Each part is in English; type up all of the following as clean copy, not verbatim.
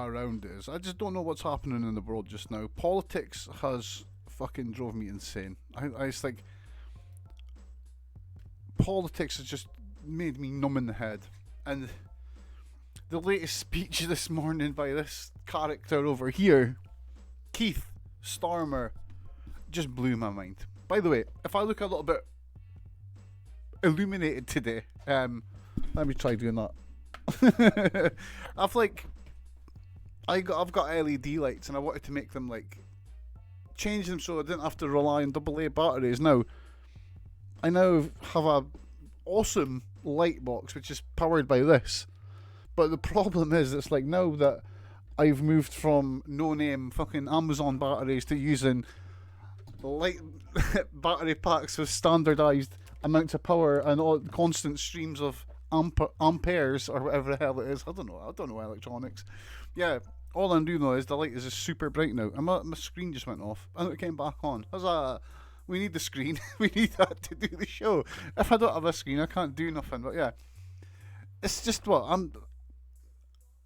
around is I just don't know what's happening in the world just now. Politics has fucking drove me insane. I just like politics has just made me numb in the head. And the latest speech this morning by this character over here, Keith Starmer, just blew my mind. By the way, if I look a little bit illuminated today, let me try doing that. I've got LED lights and I wanted to make them like change them so I didn't have to rely on AA batteries. Now I now have a awesome light box which is powered by this, but the problem is it's like now that I've moved from no-name fucking Amazon batteries to using light battery packs with standardized amounts of power and all constant streams of amperes or whatever the hell it is. I don't know electronics. Yeah, all I'm doing though is the light is just super bright now, and my screen just went off and it came back on. We need the screen. We need that to do the show. If I don't have a screen, I can't do nothing. But yeah, it's just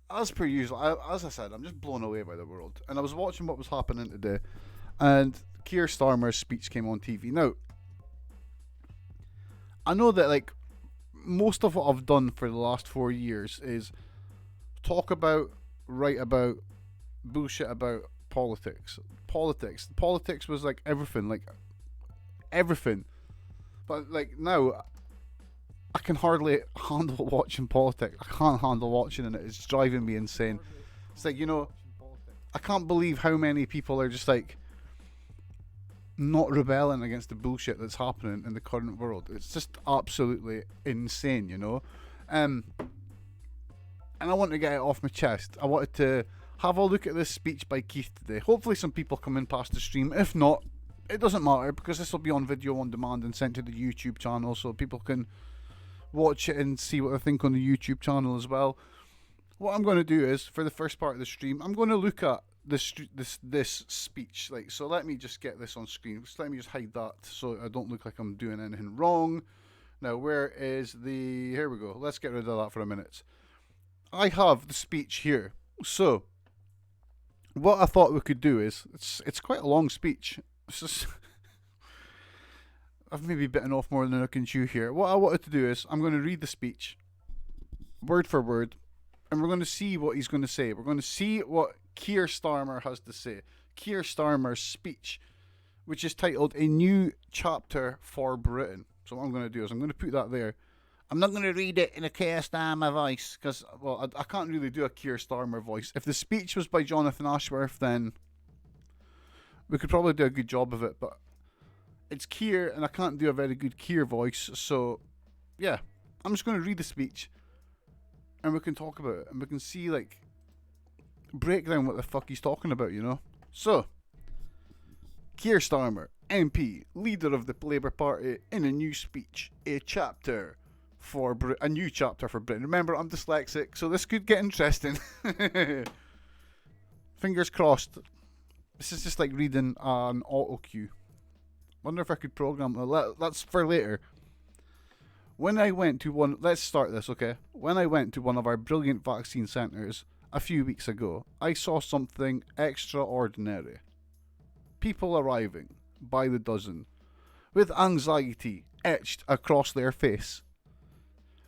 as per usual. As I said, I'm just blown away by the world. And I was watching what was happening today, and Kier Starmer's speech came on TV. Now, I know that like most of what I've done for the last 4 years is talk about, write about, bullshit about politics. Politics was like everything. But like now, I can hardly handle watching politics. I can't handle watching it. It's driving me insane. It's like, I can't believe how many people are just like not rebelling against the bullshit that's happening in the current world. It's just absolutely insane, and I want to get it off my chest. I wanted to have a look at this speech by Keith today. Hopefully some people come in past the stream. If not, it doesn't matter, because this will be on video on demand and sent to the YouTube channel so people can watch it and see what I think on the YouTube channel as well. What I'm going to do is, for the first part of the stream, I'm going to look at this speech. Like, so let me just get this on screen. Just let me just hide that so I don't look like I'm doing anything wrong. Now, where is the... Here we go. Let's get rid of that for a minute. I have the speech here. So, what I thought we could do is... It's quite a long speech. It's just... I've maybe bitten off more than I can chew here. What I wanted to do is, I'm going to read the speech, word for word, and we're going to see what he's going to say. We're going to see what Kier Starmer has to say. Kier Starmer's speech, which is titled A New Chapter for Britain. So what I'm going to do is, I'm going to put that there. I'm not going to read it in a Kier Starmer voice, because, well, I can't really do a Kier Starmer voice. If the speech was by Jonathan Ashworth, then we could probably do a good job of it, but it's Kier, and I can't do a very good Kier voice, so yeah, I'm just going to read the speech, and we can talk about it, and we can see, like, break down what the fuck he's talking about, So, Kier Starmer, MP, leader of the Labour Party, in a new speech, a new chapter for Britain. Remember, I'm dyslexic, so this could get interesting. Fingers crossed. This is just like reading an auto cue. Wonder if I could program that's for later. Let's start this, okay? When I went to one of our brilliant vaccine centres a few weeks ago, I saw something extraordinary. People arriving by the dozen, with anxiety etched across their face.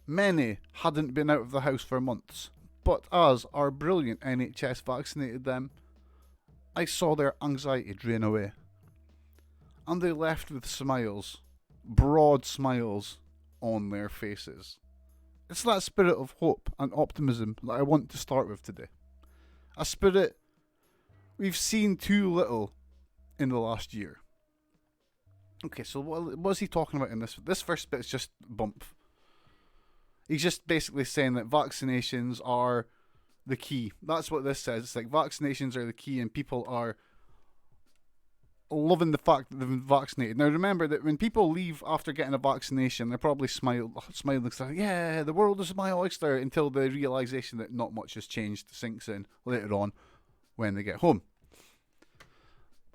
Many hadn't been out of the house for months, but as our brilliant NHS vaccinated them, I saw their anxiety drain away. And they left with smiles, broad smiles, on their faces. It's that spirit of hope and optimism that I want to start with today. A spirit we've seen too little in the last year. Okay, so what is he talking about in this? This first bit is just bump. He's just basically saying that vaccinations are the key. That's what this says. It's like vaccinations are the key, and people are loving the fact that they've been vaccinated. Now remember that when people leave after getting a vaccination, they're probably smiling, like, yeah, the world is my oyster, until the realisation that not much has changed sinks in later on when they get home.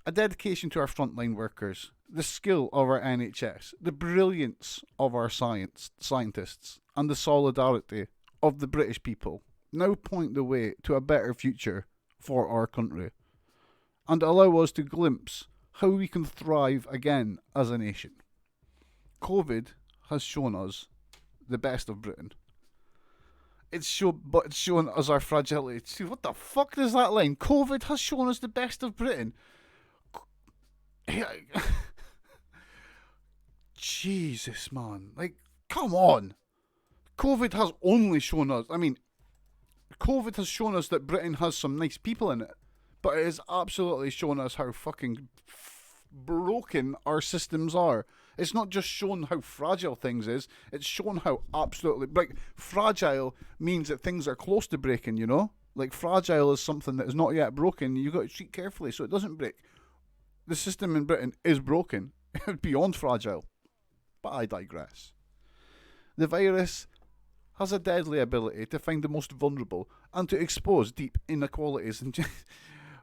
A dedication to our frontline workers, the skill of our NHS, the brilliance of our scientists, and the solidarity of the British people now point the way to a better future for our country and allow us to glimpse how we can thrive again as a nation. COVID has shown us the best of Britain. It's shown us our fragility. See, what the fuck is that line? COVID has shown us the best of Britain. Jesus, man. Like, come on. COVID has only shown us... COVID has shown us that Britain has some nice people in it. But it has absolutely shown us how fucking broken our systems are. It's not just shown how fragile things is, it's shown how absolutely... Like, fragile means that things are close to breaking, you know? Like, fragile is something that is not yet broken. You've got to treat carefully so it doesn't break. The system in Britain is broken. Beyond fragile. But I digress. The virus has a deadly ability to find the most vulnerable and to expose deep inequalities and...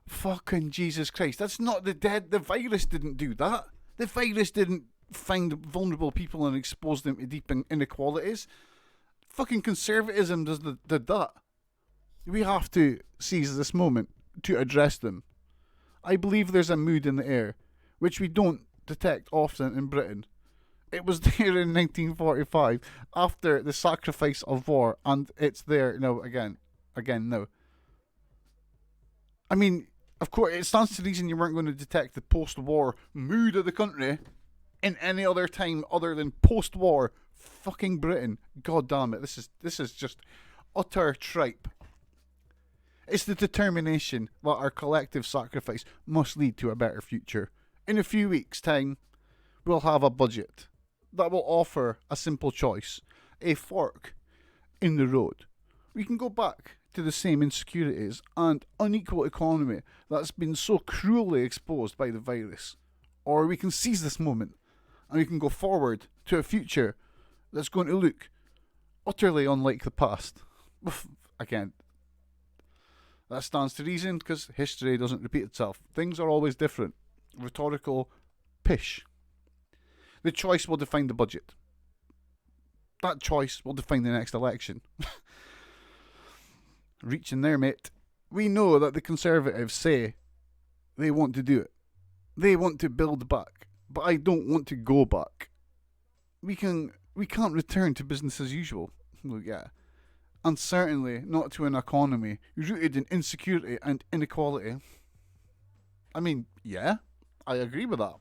Fucking Jesus Christ. That's not the virus didn't do that. The virus didn't find vulnerable people and expose them to deep inequalities. Fucking conservatism did that. We have to seize this moment to address them. I believe there's a mood in the air, which we don't detect often in Britain. It was there in 1945, after the sacrifice of war, and it's there now again now. I mean, of course, it stands to reason you weren't going to detect the post-war mood of the country in any other time other than post-war fucking Britain. God damn it, this is just utter tripe. It's the determination that our collective sacrifice must lead to a better future. In a few weeks' time, we'll have a budget that will offer a simple choice, a fork in the road. We can go back to the same insecurities and unequal economy that's been so cruelly exposed by the virus. Or we can seize this moment and we can go forward to a future that's going to look utterly unlike the past. Again, that stands to reason because history doesn't repeat itself. Things are always different. Rhetorical pish. The choice will define the budget. That choice will define the next election. Reaching there, mate. We know that the Conservatives say they want to do it. They want to build back. But I don't want to go back. We can't return to business as usual. Well, yeah. And certainly not to an economy rooted in insecurity and inequality. I mean, yeah, I agree with that.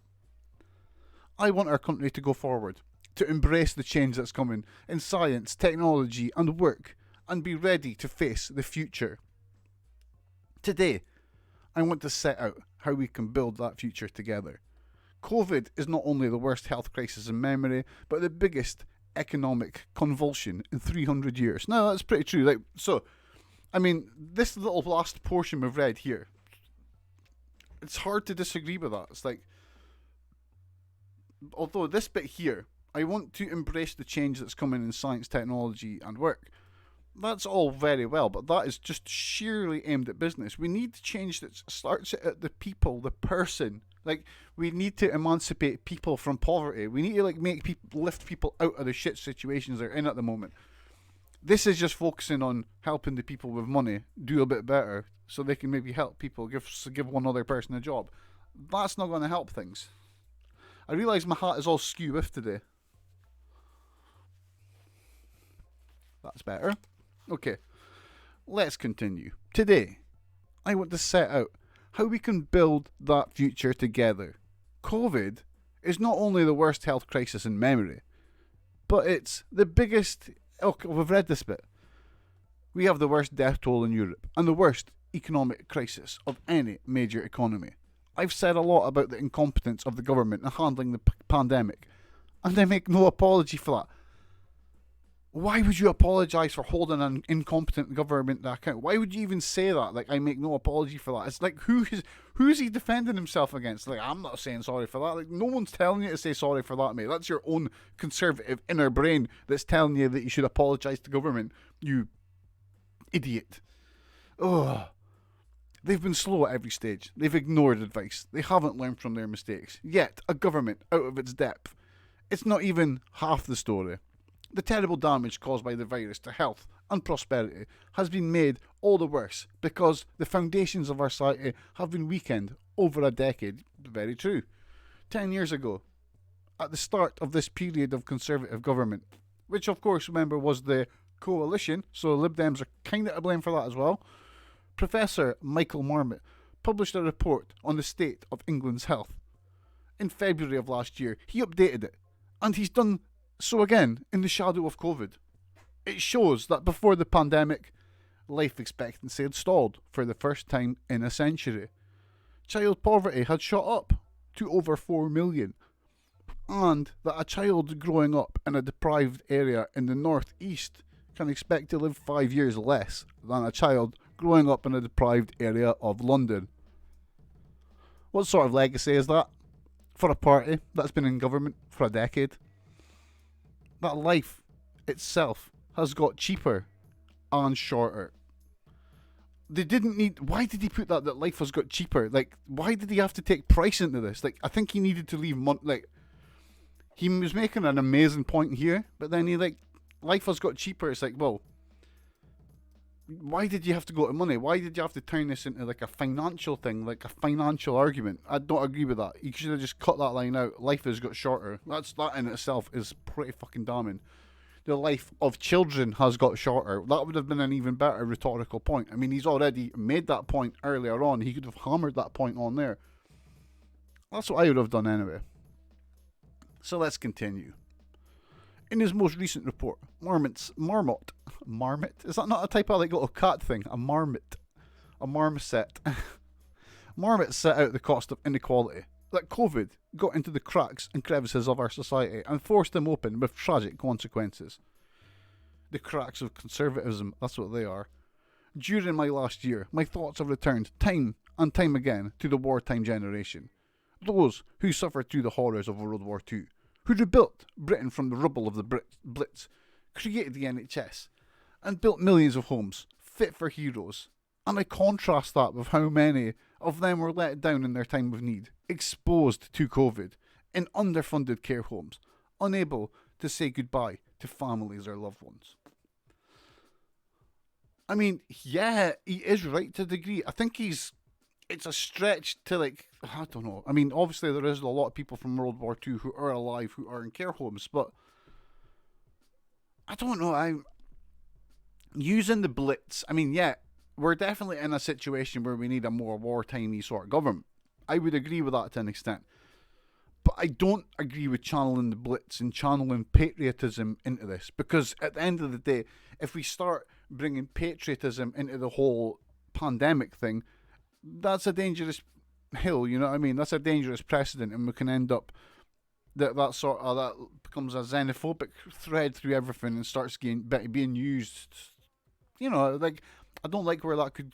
I want our country to go forward, to embrace the change that's coming in science, technology and work, and be ready to face the future. Today, I want to set out how we can build that future together. COVID is not only the worst health crisis in memory, but the biggest economic convulsion in 300 years. Now, that's pretty true. This little last portion we've read here, it's hard to disagree with that. It's like, although this bit here, I want to embrace the change that's coming in science, technology and work. That's all very well, but that is just sheerly aimed at business. We need change that starts at the people, the person. Like, we need to emancipate people from poverty. We need to lift people out of the shit situations they're in at the moment. This is just focusing on helping the people with money do a bit better, so they can maybe help people, give one other person a job. That's not going to help things. I realise my hat is all skew with today. That's better. Okay, let's continue. Today, I want to set out how we can build that future together. COVID is not only the worst health crisis in memory, but it's the biggest... Okay, we've read this bit. We have the worst death toll in Europe and the worst economic crisis of any major economy. I've said a lot about the incompetence of the government in handling the pandemic, and I make no apology for that. Why would you apologise for holding an incompetent government to account? Why would you even say that? Like, I make no apology for that. It's like, who's he defending himself against? Like, I'm not saying sorry for that. Like, no one's telling you to say sorry for that, mate. That's your own conservative inner brain that's telling you that you should apologise to government. You idiot. Ugh. They've been slow at every stage. They've ignored advice. They haven't learned from their mistakes. Yet, a government out of its depth. It's not even half the story. The terrible damage caused by the virus to health and prosperity has been made all the worse because the foundations of our society have been weakened over a decade. Very true. 10 years ago, at the start of this period of Conservative government, which of course, remember, was the coalition, so Lib Dems are kind of to blame for that as well, Professor Michael Marmot published a report on the state of England's health. In February of last year, he updated it, and he's done so again in the shadow of COVID. It shows that before the pandemic, life expectancy had stalled for the first time in a century. Child poverty had shot up to over 4 million, and that a child growing up in a deprived area in the northeast can expect to live 5 years less than a child growing up in a deprived area of London. What sort of legacy is that for a party that's been in government for a decade? That life itself has got cheaper and shorter. They didn't need... Why did he put that life has got cheaper? Like, why did he have to take price into this? Like, I think he needed to leave... he was making an amazing point here, but then he, life has got cheaper. It's like, well, why did you have to go to money? Why did you have to turn this into, a financial thing, a financial argument? I don't agree with that. You should have just cut that line out. Life has got shorter. That in itself is pretty fucking damning. The life of children has got shorter. That would have been an even better rhetorical point. I mean, he's already made that point earlier on. He could have hammered that point on there. That's what I would have done anyway. So let's continue. In his most recent report, Marmot? Is that not a type of little cat thing? A marmot. A marmoset. Marmot set out the cost of inequality. That COVID got into the cracks and crevices of our society and forced them open with tragic consequences. The cracks of conservatism, that's what they are. During my last year, my thoughts have returned time and time again to the wartime generation. Those who suffered through the horrors of World War II, who rebuilt Britain from the rubble of the Blitz, created the NHS, and built millions of homes fit for heroes. And I contrast that with how many of them were let down in their time of need, exposed to COVID, in underfunded care homes, unable to say goodbye to families or loved ones. I mean, yeah, he is right to a degree. I think it's a stretch to I don't know. I mean, obviously there is a lot of people from World War II who are alive who are in care homes, but I don't know. I'm using the Blitz. I mean, yeah, we're definitely in a situation where we need a more wartimey sort of government. I would agree with that to an extent. But I don't agree with channeling the Blitz and channeling patriotism into this. Because at the end of the day, if we start bringing patriotism into the whole pandemic thing, that's a dangerous hill, you know what I mean? That's a dangerous precedent, and we can end up that becomes a xenophobic thread through everything and starts being used. You know, I don't like where that could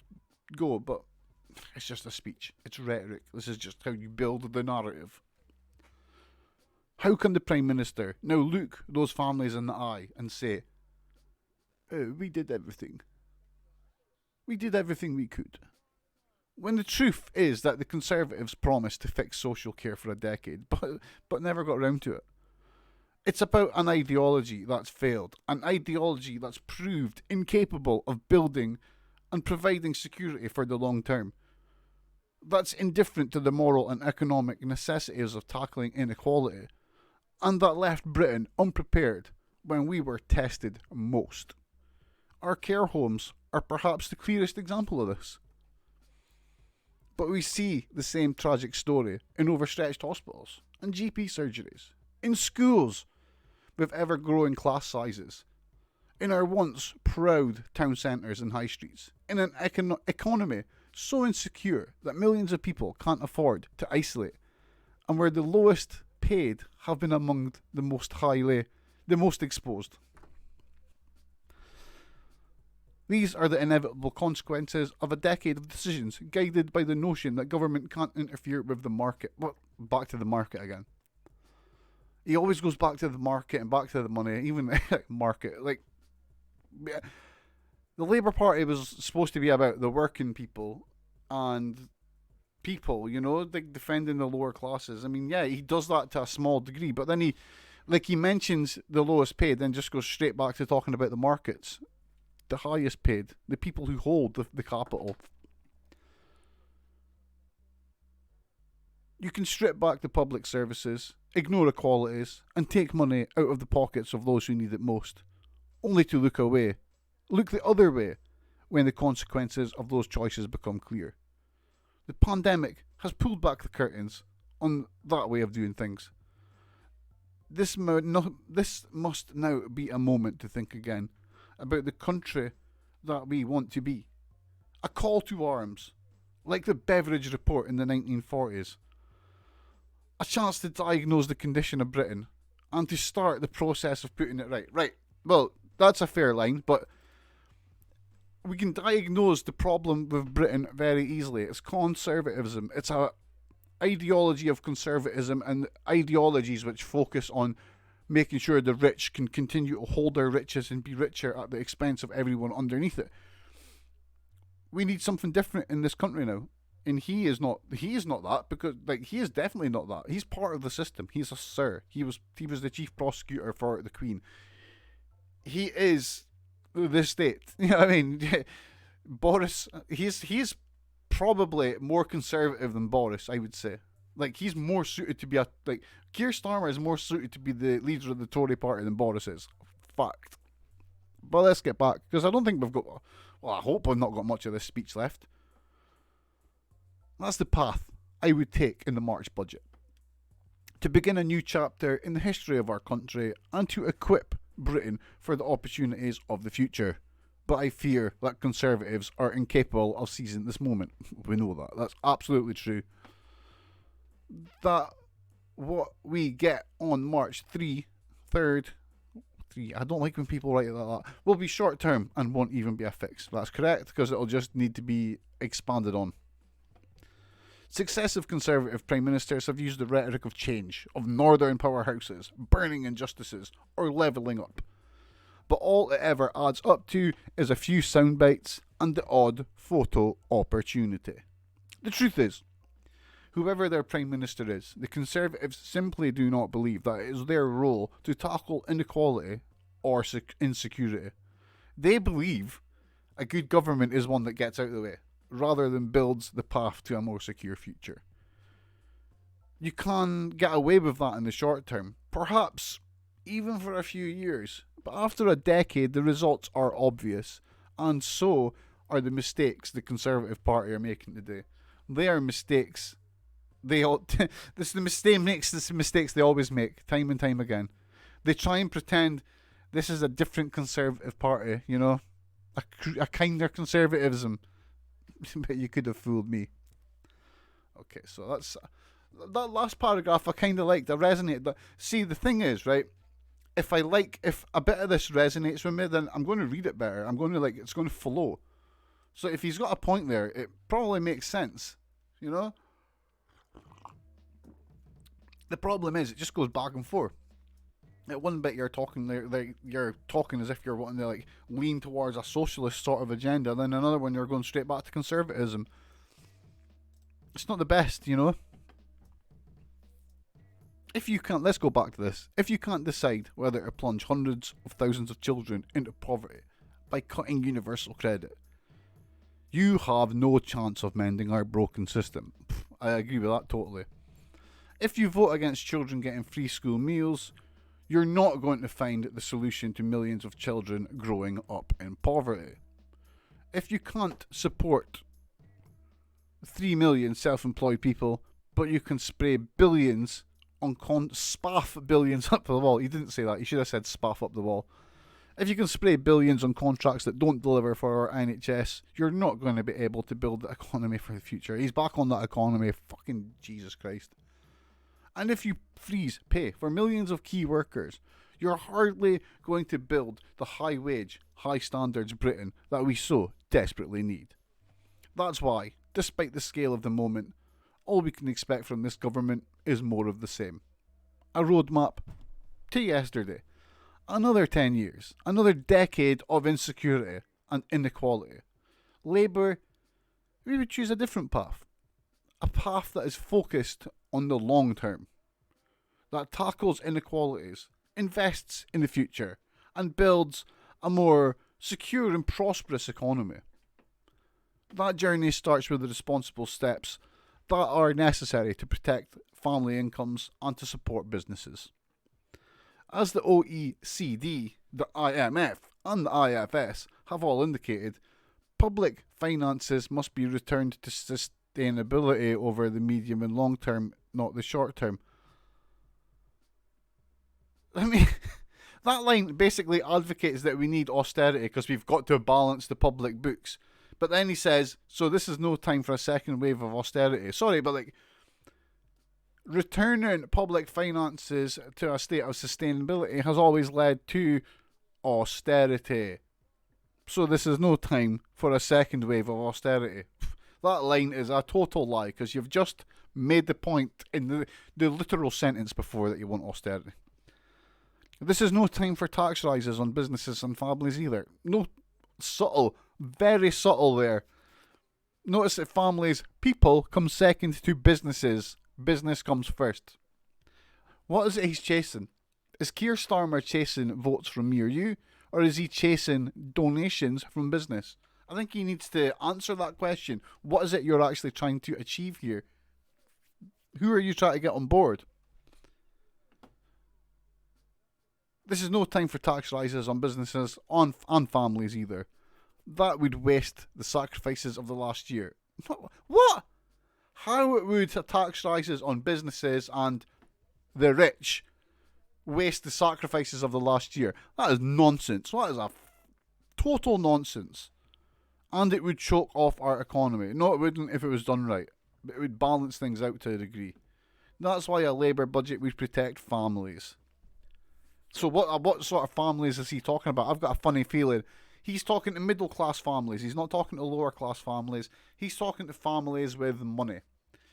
go, but it's just a speech. It's rhetoric. This is just how you build the narrative. How can the Prime Minister now look those families in the eye and say, "Oh, we did everything. We did everything we could," when the truth is that the Conservatives promised to fix social care for a decade, but never got around to it? It's about an ideology that's failed, an ideology that's proved incapable of building and providing security for the long term, that's indifferent to the moral and economic necessities of tackling inequality, and that left Britain unprepared when we were tested most. Our care homes are perhaps the clearest example of this. But we see the same tragic story in overstretched hospitals and GP surgeries, in schools with ever-growing class sizes, in our once proud town centres and high streets, in an economy so insecure that millions of people can't afford to isolate, and where the lowest paid have been among the most exposed. These are the inevitable consequences of a decade of decisions guided by the notion that government can't interfere with the market. Well, back to the market again. He always goes back to the market and back to the money, even the market. The Labour Party was supposed to be about the working people and people, defending the lower classes. I mean, yeah, he does that to a small degree, but then he mentions the lowest paid, then just goes straight back to talking about the markets. the highest paid, the people who hold the capital. You can strip back the public services, ignore equalities, and take money out of the pockets of those who need it most, only to look away. Look the other way when the consequences of those choices become clear. The pandemic has pulled back the curtains on that way of doing things. This must now be a moment to think again about the country that we want to be. A call to arms, like the Beveridge Report in the 1940s. A chance to diagnose the condition of Britain and to start the process of putting it right. Right, well, that's a fair line, but we can diagnose the problem with Britain very easily. It's conservatism. It's a ideology of conservatism and ideologies which focus on making sure the rich can continue to hold their riches and be richer at the expense of everyone underneath it. We need something different in this country now. And he is not that, because he is definitely not that. He's part of the system. He's a sir. He was the chief prosecutor for the Queen. He is the state. You know what I mean? Boris, he's probably more conservative than Boris, I would say. He's more suited to be Keir Starmer is more suited to be the leader of the Tory party than Boris is. Fact. But let's get back, because I don't think we've got, well, I hope we've not got much of this speech left. That's the path I would take in the March budget. To begin a new chapter in the history of our country and to equip Britain for the opportunities of the future. But I fear that Conservatives are incapable of seizing this moment. We know that. That's absolutely true. That what we get on March 3rd, I don't like when people write it like that, will be short term and won't even be a fix. That's correct, because it'll just need to be expanded on. Successive Conservative Prime Ministers have used the rhetoric of change, of northern powerhouses, burning injustices, or levelling up. But all it ever adds up to is a few sound bites and the odd photo opportunity. The truth is, whoever their Prime Minister is, the Conservatives simply do not believe that it is their role to tackle inequality or insecurity. They believe a good government is one that gets out of the way, rather than builds the path to a more secure future. You can get away with that in the short term, perhaps even for a few years, but after a decade the results are obvious, and so are the mistakes the Conservative Party are making today. They are mistakes. This is the mistakes they always make, time and time again. They try and pretend this is a different Conservative Party, you know, a kinder conservatism. But you could have fooled me. Okay, so that last paragraph I kind of liked. I resonated. See, the thing is, right? If a bit of this resonates with me, then I'm going to read it better. I'm going to it's going to flow. So if he's got a point there, it probably makes sense, you know. The problem is, it just goes back and forth. At one bit you're talking you're talking as if you're wanting to lean towards a socialist sort of agenda, then another one you're going straight back to conservatism. It's not the best, you know. Let's go back to this. If you can't decide whether to plunge hundreds of thousands of children into poverty by cutting universal credit, you have no chance of mending our broken system. I agree with that totally. If you vote against children getting free school meals, you're not going to find the solution to millions of children growing up in poverty. If you can't support 3 million self-employed people, but you can spray billions on spaff billions up the wall. He didn't say that. He should have said spaff up the wall. If you can spray billions on contracts that don't deliver for our NHS, you're not going to be able to build the economy for the future. He's back on that economy. Fucking Jesus Christ. And if you freeze pay for millions of key workers, you're hardly going to build the high wage, high standards Britain that we so desperately need. That's why, despite the scale of the moment, all we can expect from this government is more of the same. A roadmap to yesterday. Another 10 years. Another decade of insecurity and inequality. Labour, we would choose a different path. A path that is focused on the long term, that tackles inequalities, invests in the future, and builds a more secure and prosperous economy. That journey starts with the responsible steps that are necessary to protect family incomes and to support businesses. As the OECD, the IMF, and the IFS have all indicated, public finances must be returned to sustainability over the medium and long term, not the short term. I mean, that line basically advocates that we need austerity because we've got to balance the public books. But then he says, so this is no time for a second wave of austerity. Sorry, but like, returning public finances to a state of sustainability has always led to austerity. So this is no time for a second wave of austerity. That line is a total lie because you've just made the point in the literal sentence before that you want austerity. This is no time for tax rises on businesses and families either. No, subtle, very subtle there. Notice that families, people come second to businesses. Business comes first. What is it he's chasing? Is Kier Starmer chasing votes from me or you? Or is he chasing donations from business? I think he needs to answer that question. What is it you're actually trying to achieve here? Who are you trying to get on board? This is no time for tax rises on businesses and families either. That would waste the sacrifices of the last year. What? How would tax rises on businesses and the rich waste the sacrifices of the last year? That is nonsense. That is a total nonsense. And it would choke off our economy. No, it wouldn't if it was done right. But it would balance things out to a degree. That's why a Labour budget would protect families. So what sort of families is he talking about? I've got a funny feeling. He's talking to middle class families. He's not talking to lower class families. He's talking to families with money.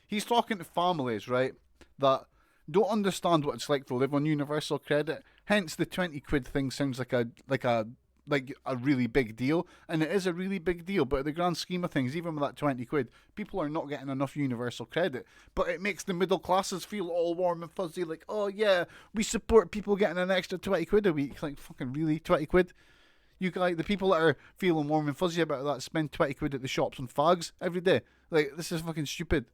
He's talking to families, right, that don't understand what it's like to live on universal credit. Hence the 20 quid thing sounds like a really big deal, and it is a really big deal, but in the grand scheme of things, even with that 20 quid, people are not getting enough universal credit. But it makes the middle classes feel all warm and fuzzy, like, oh yeah, we support people getting an extra 20 quid a week. Like, fucking really? 20 quid? You guys, the people that are feeling warm and fuzzy about that spend 20 quid at the shops on fags every day. Like, this is fucking stupid.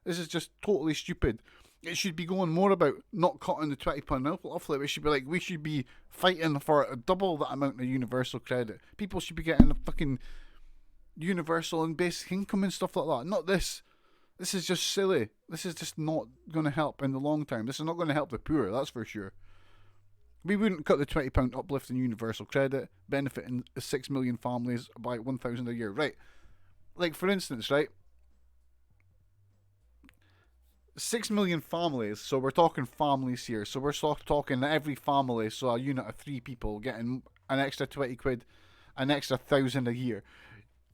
This is just totally stupid. It should be going more about not cutting the £20 off it. It should be like, we should be fighting for double that amount of universal credit. People should be getting a fucking universal and basic income and stuff like that. Not this. This is just silly. This is just not going to help in the long term. This is not going to help the poor, that's for sure. We wouldn't cut the £20 uplift in universal credit, benefiting 6 million families by £1,000 a year. Right. Like, for instance, right? 6 million families, so we're talking families here. So we're talking every family, so a unit of 3 people getting an extra 20 quid, an extra 1,000 a year.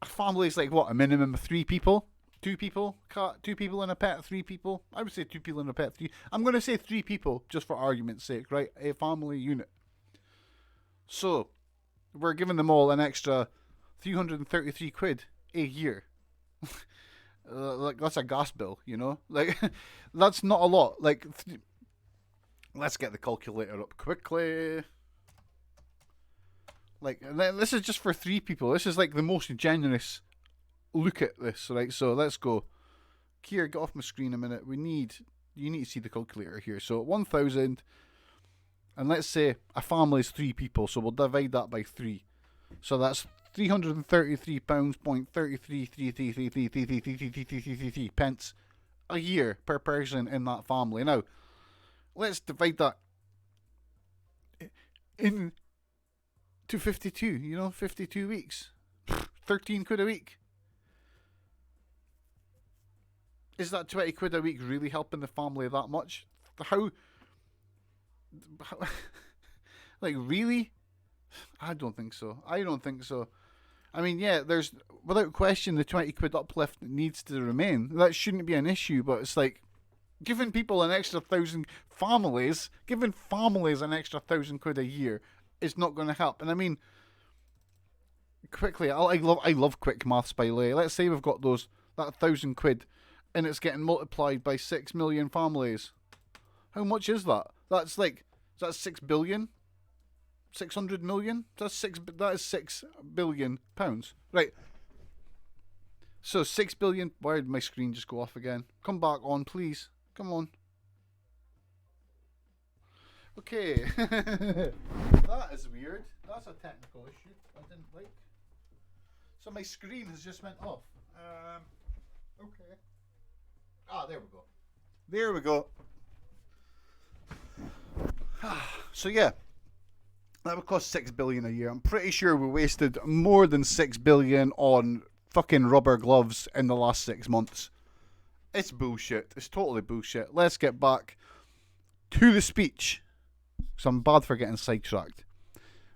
A family is like what, a minimum of 3 people? 2 people? 2 people in a pet, 3 people? I would say 2 people in a pet, 3. I'm going to say 3 people, just for argument's sake, right? A family unit. So, we're giving them all an extra 333 quid a year. Like, that's a gas bill, you know? Like, that's not a lot. Like, let's get the calculator up quickly. Like, this is just for 3 people. This is like the most generous look at this, right? So let's go. Kier, get off my screen a minute. You need to see the calculator here. So 1,000, and let's say a family is 3 people, so we'll divide that by 3. So that's £333.33 pence a year per person in that family. Now, let's divide that into 52, you know, 52 weeks. 13 quid a week. Is that 20 quid a week really helping the family that much? How like, really? I don't think so. I mean, yeah, there's, without question, the 20 quid uplift needs to remain. That shouldn't be an issue, but it's like, giving people an extra 1,000, giving families an extra 1,000 quid a year is not going to help. And I mean, quickly, I love quick maths, by the way. Let's say we've got that 1,000 quid, and it's getting multiplied by 6 million families. How much is that? That's 6 billion? 600 million. That is £6 billion. Right. So 6 billion. Why did my screen just go off again? Come back on, please. Come on. Okay. That is weird. That's a technical issue I didn't like. So my screen has just went off. Okay. There we go. There we go. So yeah, that would cost 6 billion a year. I'm pretty sure we wasted more than 6 billion on fucking rubber gloves in the last 6 months. It's bullshit. It's totally bullshit. Let's get back to the speech. So I'm bad for getting sidetracked.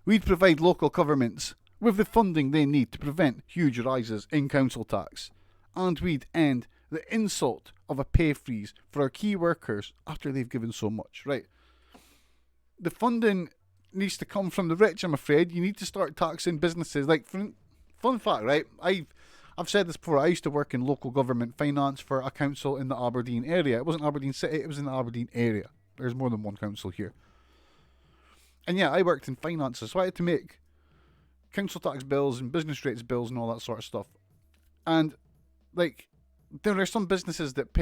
We'd provide local governments with the funding they need to prevent huge rises in council tax. And we'd end the insult of a pay freeze for our key workers after they've given so much. Right. The funding needs to come from the rich, I'm afraid. You need to start taxing businesses. Like, fun fact, right? I've said this before. I used to work in local government finance for a council in the Aberdeen area. It wasn't Aberdeen City, it was in the Aberdeen area. There's more than one council here. And yeah, I worked in finances, so I had to make council tax bills and business rates bills and all that sort of stuff. And, like, there are some businesses that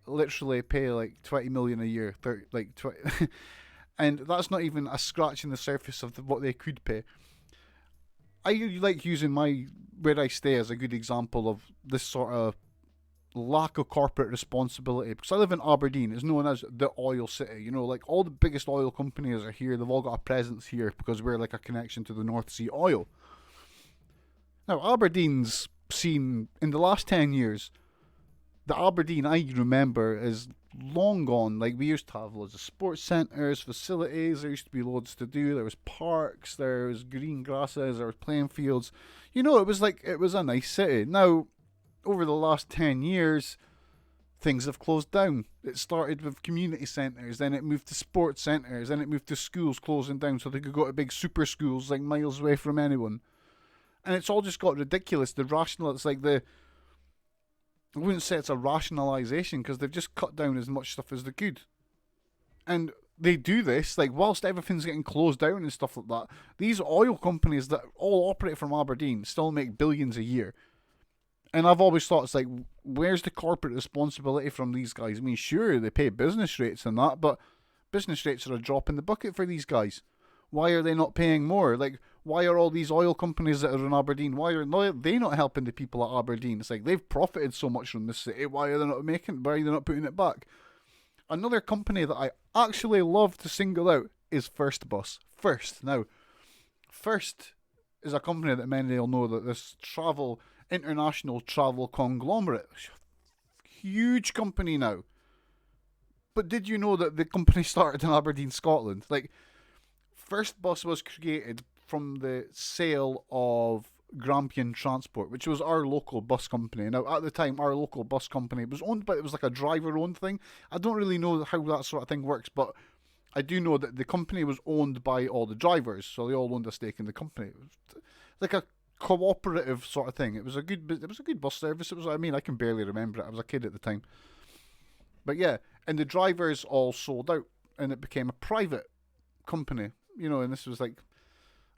literally pay like 20 million a year. 20, and that's not even a scratch in the surface of what they could pay. I like using where I stay as a good example of this sort of lack of corporate responsibility, because I live in Aberdeen. It's known as the oil city. You know, like all the biggest oil companies are here. They've all got a presence here because we're like a connection to the North Sea oil. Now, Aberdeen's seen, in the last 10 years, the Aberdeen I remember is long gone. Like, we used to have loads of sports centres, facilities. There used to be loads to do. There was parks, there was green grasses, there was playing fields. You know, it was a nice city. Now, over the last 10 years, things have closed down. It started with community centres, then it moved to sports centres, then it moved to schools closing down so they could go to big super schools like miles away from anyone. And it's all just got ridiculous. It's like I wouldn't say it's a rationalisation, because they've just cut down as much stuff as they could. And they do this, like, whilst everything's getting closed down and stuff like that, these oil companies that all operate from Aberdeen still make billions a year. And I've always thought, it's like, where's the corporate responsibility from these guys? I mean, sure, they pay business rates and that, but business rates are a drop in the bucket for these guys. Why are they not paying more? Like, why are all these oil companies that are in Aberdeen, why are they not helping the people at Aberdeen? It's like, they've profited so much from this city. Why are they not putting it back? Another company that I actually love to single out is First Bus. First is a company that many will know, that this international travel conglomerate. Huge company now. But did you know that the company started in Aberdeen, Scotland? Like, First Bus was created from the sale of Grampian Transport, which was our local bus company. Now, at the time, our local bus company was owned by, it was like a driver-owned thing. I don't really know how that sort of thing works, but I do know that the company was owned by all the drivers, so they all owned a stake in the company. It was like a cooperative sort of thing. It was a good bus service. I can barely remember it. I was a kid at the time. But yeah, and the drivers all sold out, and it became a private company. You know, and this was like,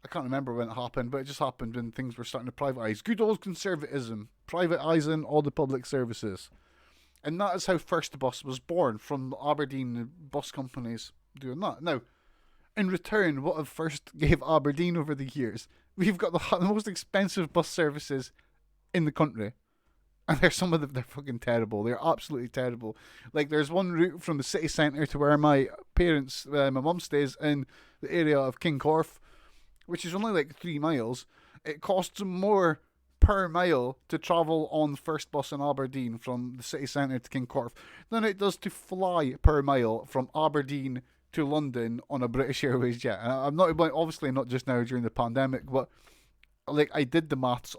I can't remember when it happened, but it just happened when things were starting to privatise. Good old conservatism, privatising all the public services. And that is how First Bus was born, from Aberdeen bus companies doing that. Now, in return, what have First gave Aberdeen over the years? We've got the most expensive bus services in the country. And they're fucking terrible. They're absolutely terrible. Like, there's one route from the city centre to where my mum stays in the area of Kincorf, which is only like 3 miles. It costs more per mile to travel on First Bus in Aberdeen from the city centre to Kincorf than it does to fly per mile from Aberdeen to London on a British Airways jet. And I'm not, obviously not just now during the pandemic, but like, I did the maths.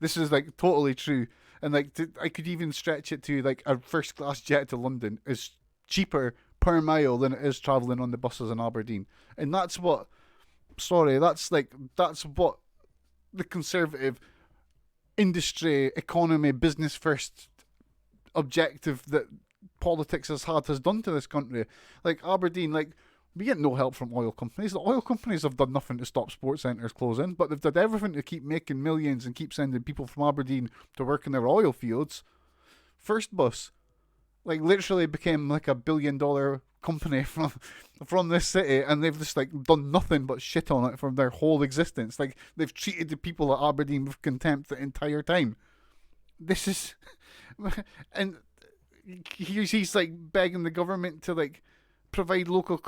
This is like totally true. And like, I could even stretch it to like a first class jet to London is cheaper per mile than it is travelling on the buses in Aberdeen. And that's what the conservative industry, economy, business first objective that politics has done to this country. Like, Aberdeen, like, We get no help from oil companies. The oil companies have done nothing to stop sports centres closing, but they've done everything to keep making millions and keep sending people from Aberdeen to work in their oil fields. First Bus, like, literally became like $1 billion company from this city, and they've just like done nothing but shit on it from their whole existence. Like, they've treated the people at Aberdeen with contempt the entire time. This is, and he's like begging the government to like provide local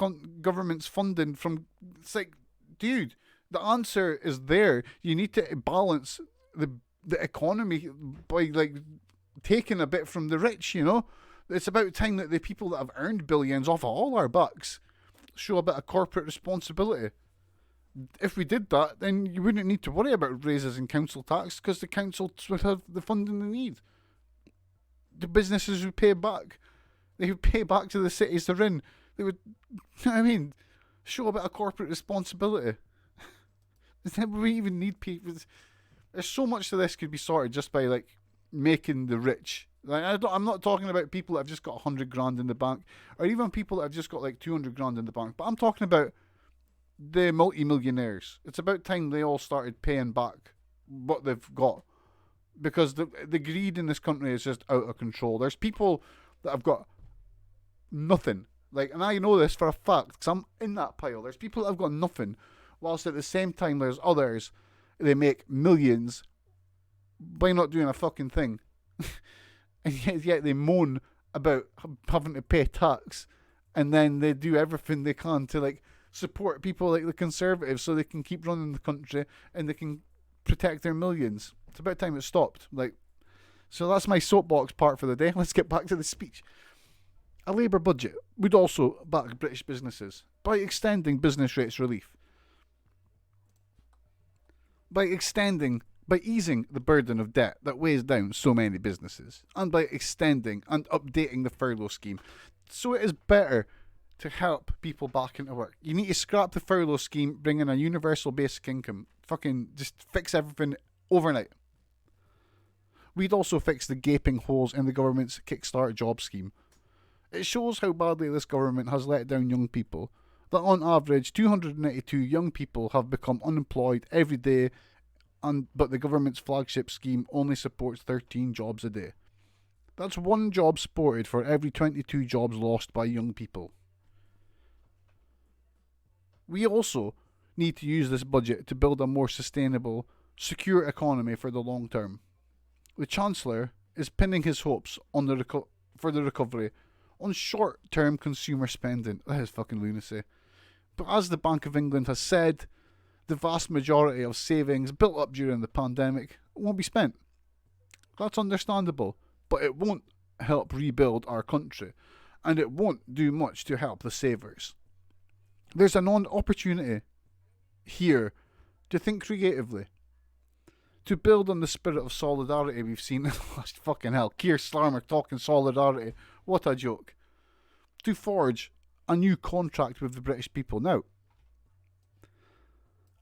governments funding from. It's like, dude, the answer is there. You need to balance the economy by like taking a bit from the rich. You know, it's about time that the people that have earned billions off of all our bucks show a bit of corporate responsibility. If we did that, then you wouldn't need to worry about raises in council tax, because the councils would have the funding they need. The businesses would pay back. They would pay back to the cities they're in. They would, I mean, show a bit of corporate responsibility. We even need people. There's so much to this could be sorted just by like making the rich. Like, I'm not talking about people that have just got 100 grand in the bank, or even people that have just got like 200 grand in the bank. But I'm talking about the multi-millionaires. It's about time they all started paying back what they've got, because the greed in this country is just out of control. There's people that have got nothing, like, and I know this for a fact because I'm in that pile. There's people that have got nothing, whilst at the same time there's others, they make millions by not doing a fucking thing. And yet they moan about having to pay tax, and then they do everything they can to like support people like the Conservatives so they can keep running the country and they can protect their millions. It's about time it stopped. Like, so that's my soapbox part for the day. Let's get back to the speech. A Labour budget would also back British businesses by extending business rates relief, by easing the burden of debt that weighs down so many businesses, and by extending and updating the furlough scheme so it is better to help people back into work. You need to scrap the furlough scheme, bring in a universal basic income, fucking just fix everything overnight. We'd also fix the gaping holes in the government's Kickstart job scheme. It shows how badly this government has let down young people, that on average 282 young people have become unemployed every day, but the government's flagship scheme only supports 13 jobs a day. That's one job supported for every 22 jobs lost by young people. We also need to use this budget to build a more sustainable, secure economy for the long term. The Chancellor is pinning his hopes on for the recovery on short-term consumer spending. That is fucking lunacy. But as the Bank of England has said, the vast majority of savings built up during the pandemic won't be spent. That's understandable, but it won't help rebuild our country, and it won't do much to help the savers. There's an opportunity here to think creatively, to build on the spirit of solidarity we've seen in the last fucking hell. Kier Starmers talking solidarity, what a joke. To forge a new contract with the British people. Now,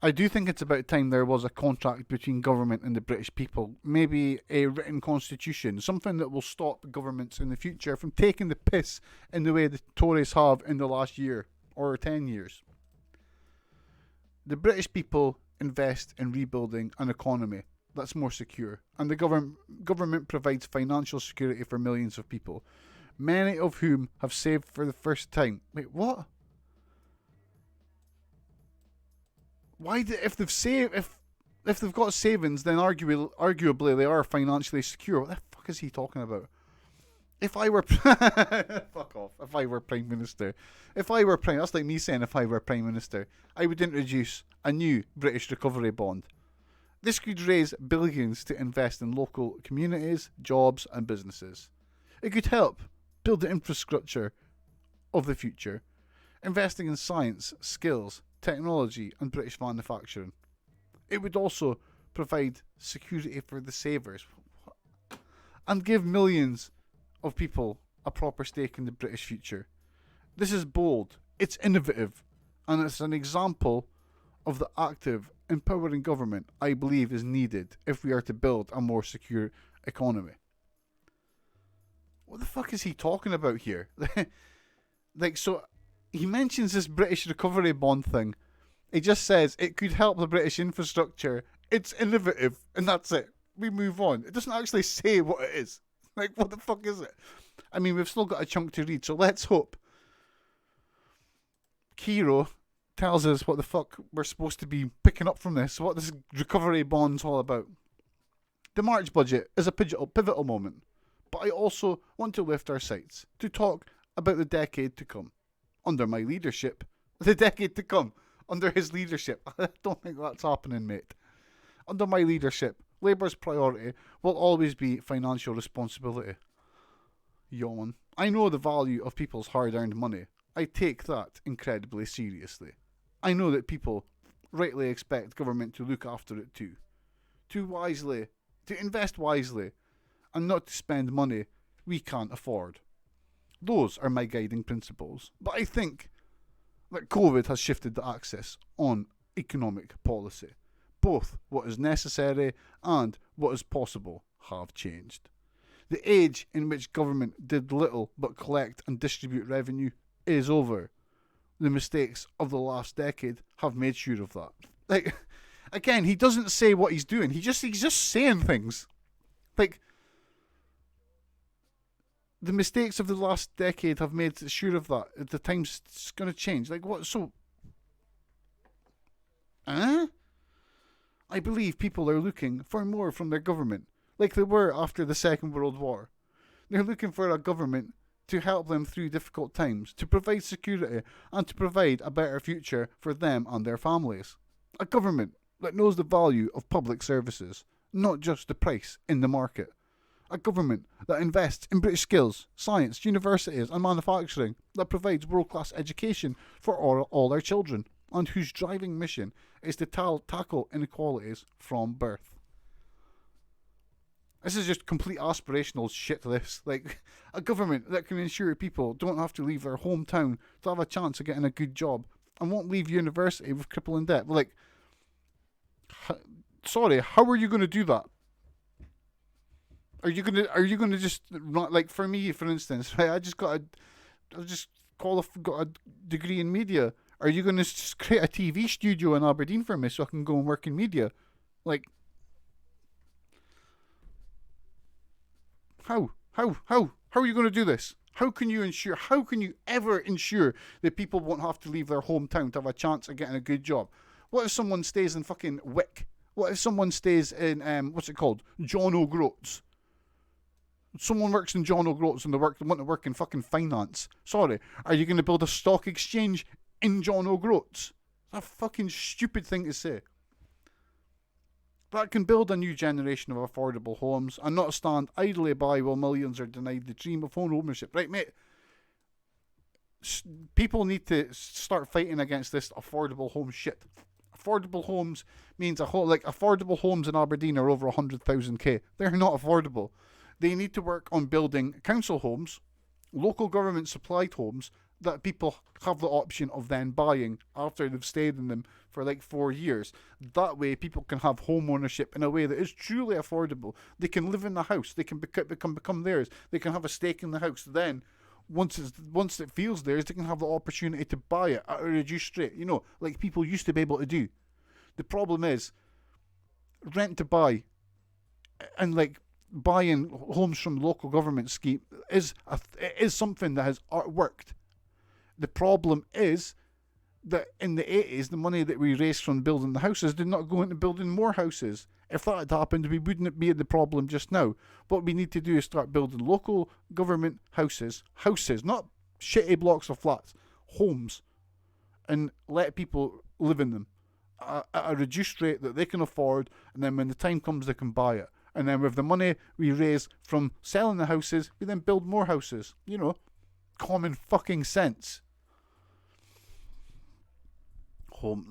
I do think it's about time there was a contract between government and the British people. Maybe a written constitution, something that will stop governments in the future from taking the piss in the way the Tories have in the last year or 10 years. The British people invest in rebuilding an economy that's more secure, and the government provides financial security for millions of people, many of whom have saved for the first time. Wait, what? Why? If they've got savings, then arguably they are financially secure. What the fuck is he talking about? If I were fuck off. If I were Prime Minister, that's like me saying if I were Prime Minister, I would introduce a new British recovery bond. This could raise billions to invest in local communities, jobs and businesses. It could help build the infrastructure of the future, investing in science, skills, technology and British manufacturing. It would also provide security for the savers and give millions of people a proper stake in the British future. This is bold, it's innovative, and it's an example of the active, empowering government I believe is needed if we are to build a more secure economy. What the fuck is he talking about here? Like, so he mentions this British recovery bond thing. He just says it could help the British infrastructure. It's innovative, and that's it. We move on. It doesn't actually say what it is. Like, what the fuck is it? I mean, we've still got a chunk to read, so let's hope Kier tells us what the fuck we're supposed to be picking up from this, what this recovery bond's all about. The March budget is a pivotal moment, but I also want to lift our sights to talk about the decade to come. Under my leadership, the decade to come, under his leadership. I don't think that's happening, mate. Under my leadership, Labour's priority will always be financial responsibility. Yawn. I know the value of people's hard-earned money. I take that incredibly seriously. I know that people rightly expect government to look after it too. To invest wisely, and not to spend money we can't afford. Those are my guiding principles. But I think that COVID has shifted the axis on economic policy. Both what is necessary and what is possible have changed. The age in which government did little but collect and distribute revenue is over. The mistakes of the last decade have made sure of that. Like, again, he doesn't say what he's doing. He's just saying things. Like, the mistakes of the last decade have made sure of that. The time's going to change. Like, what? So, I believe people are looking for more from their government, like they were after the Second World War. They're looking for a government to help them through difficult times, to provide security, and to provide a better future for them and their families. A government that knows the value of public services, not just the price in the market. A government that invests in British skills, science, universities and manufacturing, that provides world-class education for all our children, and whose driving mission is to tackle inequalities from birth. This is just complete aspirational shit, this. Like, a government that can ensure people don't have to leave their hometown to have a chance of getting a good job, and won't leave university with crippling debt. Like, sorry, how are you going to do that? Are you gonna just run, like, for me, for instance, right? I just got a degree in media. Are you gonna just create a TV studio in Aberdeen for me so I can go and work in media? Like, how are you gonna do this? How can you ever ensure that people won't have to leave their hometown to have a chance of getting a good job? What if someone stays in fucking Wick? What if someone stays in what's it called, John O'Groats? Someone works in John O'Groats and they want to work in fucking finance. Sorry, are you going to build a stock exchange in John O'Groats? That's a fucking stupid thing to say. That can build a new generation of affordable homes and not stand idly by while millions are denied the dream of home ownership. Right, mate? People need to start fighting against this affordable home shit. Affordable homes means affordable homes in Aberdeen are over 100,000k. They're not affordable. They need to work on building council homes, local government supplied homes that people have the option of then buying after they've stayed in them for like 4 years. That way people can have home ownership in a way that is truly affordable. They can live in the house. They can become theirs. They can have a stake in the house. Then once it feels theirs, they can have the opportunity to buy it at a reduced rate, like people used to be able to do. The problem is rent to buy and like buying homes from local government scheme is something that has worked. The problem is that in the 80s, the money that we raised from building the houses did not go into building more houses. If that had happened, we wouldn't be at the problem just now. What we need to do is start building local government houses, not shitty blocks of flats, homes, and let people live in them at a reduced rate that they can afford, and then when the time comes, they can buy it. And then with the money we raise from selling the houses, we then build more houses. Common fucking sense. Home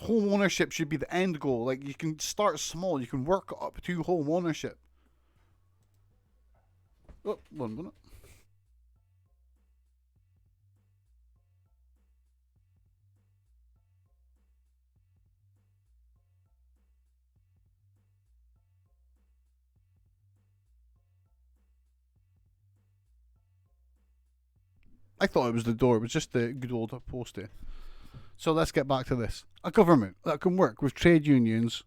ownership should be the end goal. Like, you can start small, you can work up to home ownership. Oh, 1 minute. I thought it was the door. It was just the good old postie. So let's get back to this. A government that can work with trade unions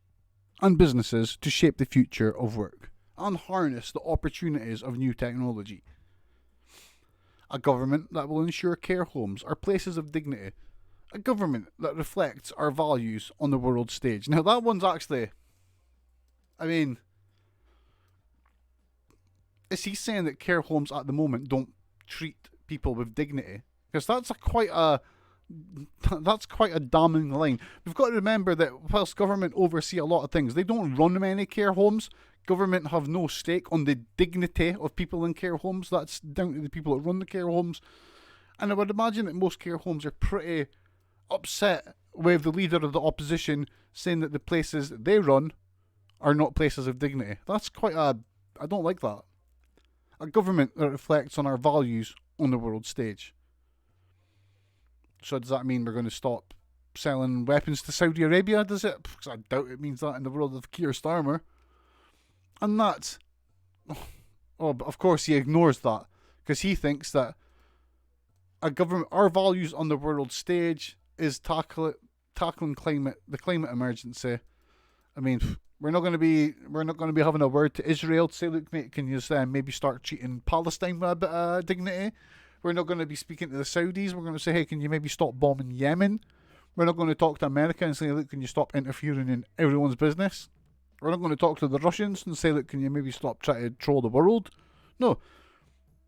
and businesses to shape the future of work and harness the opportunities of new technology. A government that will ensure care homes are places of dignity. A government that reflects our values on the world stage. Now that one's actually, I mean, is he saying that care homes at the moment don't treat people with dignity? Because that's quite a damning line. We've got to remember that whilst government oversee a lot of things, they don't run many care homes. Government have no stake on the dignity of people in care homes. That's down to the people that run the care homes. And I would imagine that most care homes are pretty upset with the leader of the opposition saying that the places that they run are not places of dignity. That's I don't like that. A government that reflects on our values on the world stage. So does that mean we're going to stop selling weapons to Saudi Arabia, does it? Because I doubt it means that in the world of Kier Starmer. And that's... Oh, but of course he ignores that. Because he thinks that a government, our values on the world stage is tackling the climate emergency. I mean, we're not going to be having a word to Israel to say, look, mate, can you maybe start treating Palestine with a bit of dignity? We're not going to be speaking to the Saudis. We're going to say, hey, can you maybe stop bombing Yemen? We're not going to talk to America and say, look, can you stop interfering in everyone's business? We're not going to talk to the Russians and say, look, can you maybe stop trying to troll the world? No.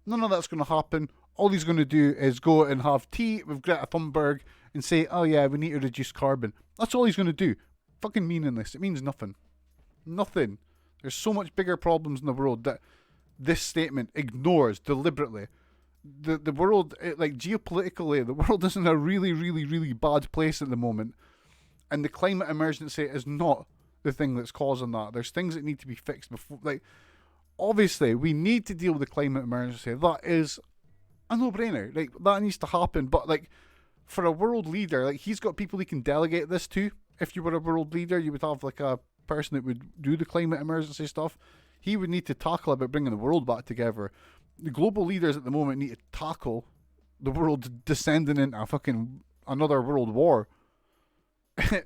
None of that's going to happen. All he's going to do is go and have tea with Greta Thunberg and say, oh yeah, we need to reduce carbon. That's all he's going to do. Fucking meaningless. It means nothing. Nothing. There's so much bigger problems in the world that this statement ignores deliberately. The world, geopolitically, the world is in a really, really, really bad place at the moment. And the climate emergency is not the thing that's causing that. There's things that need to be fixed before. Obviously, we need to deal with the climate emergency. That is a no-brainer. That needs to happen. But, for a world leader, he's got people he can delegate this to. If you were a world leader, you would have, a person that would do the climate emergency stuff. He would need to tackle about bringing the world back together. The global leaders at the moment need to tackle the world descending into another world war.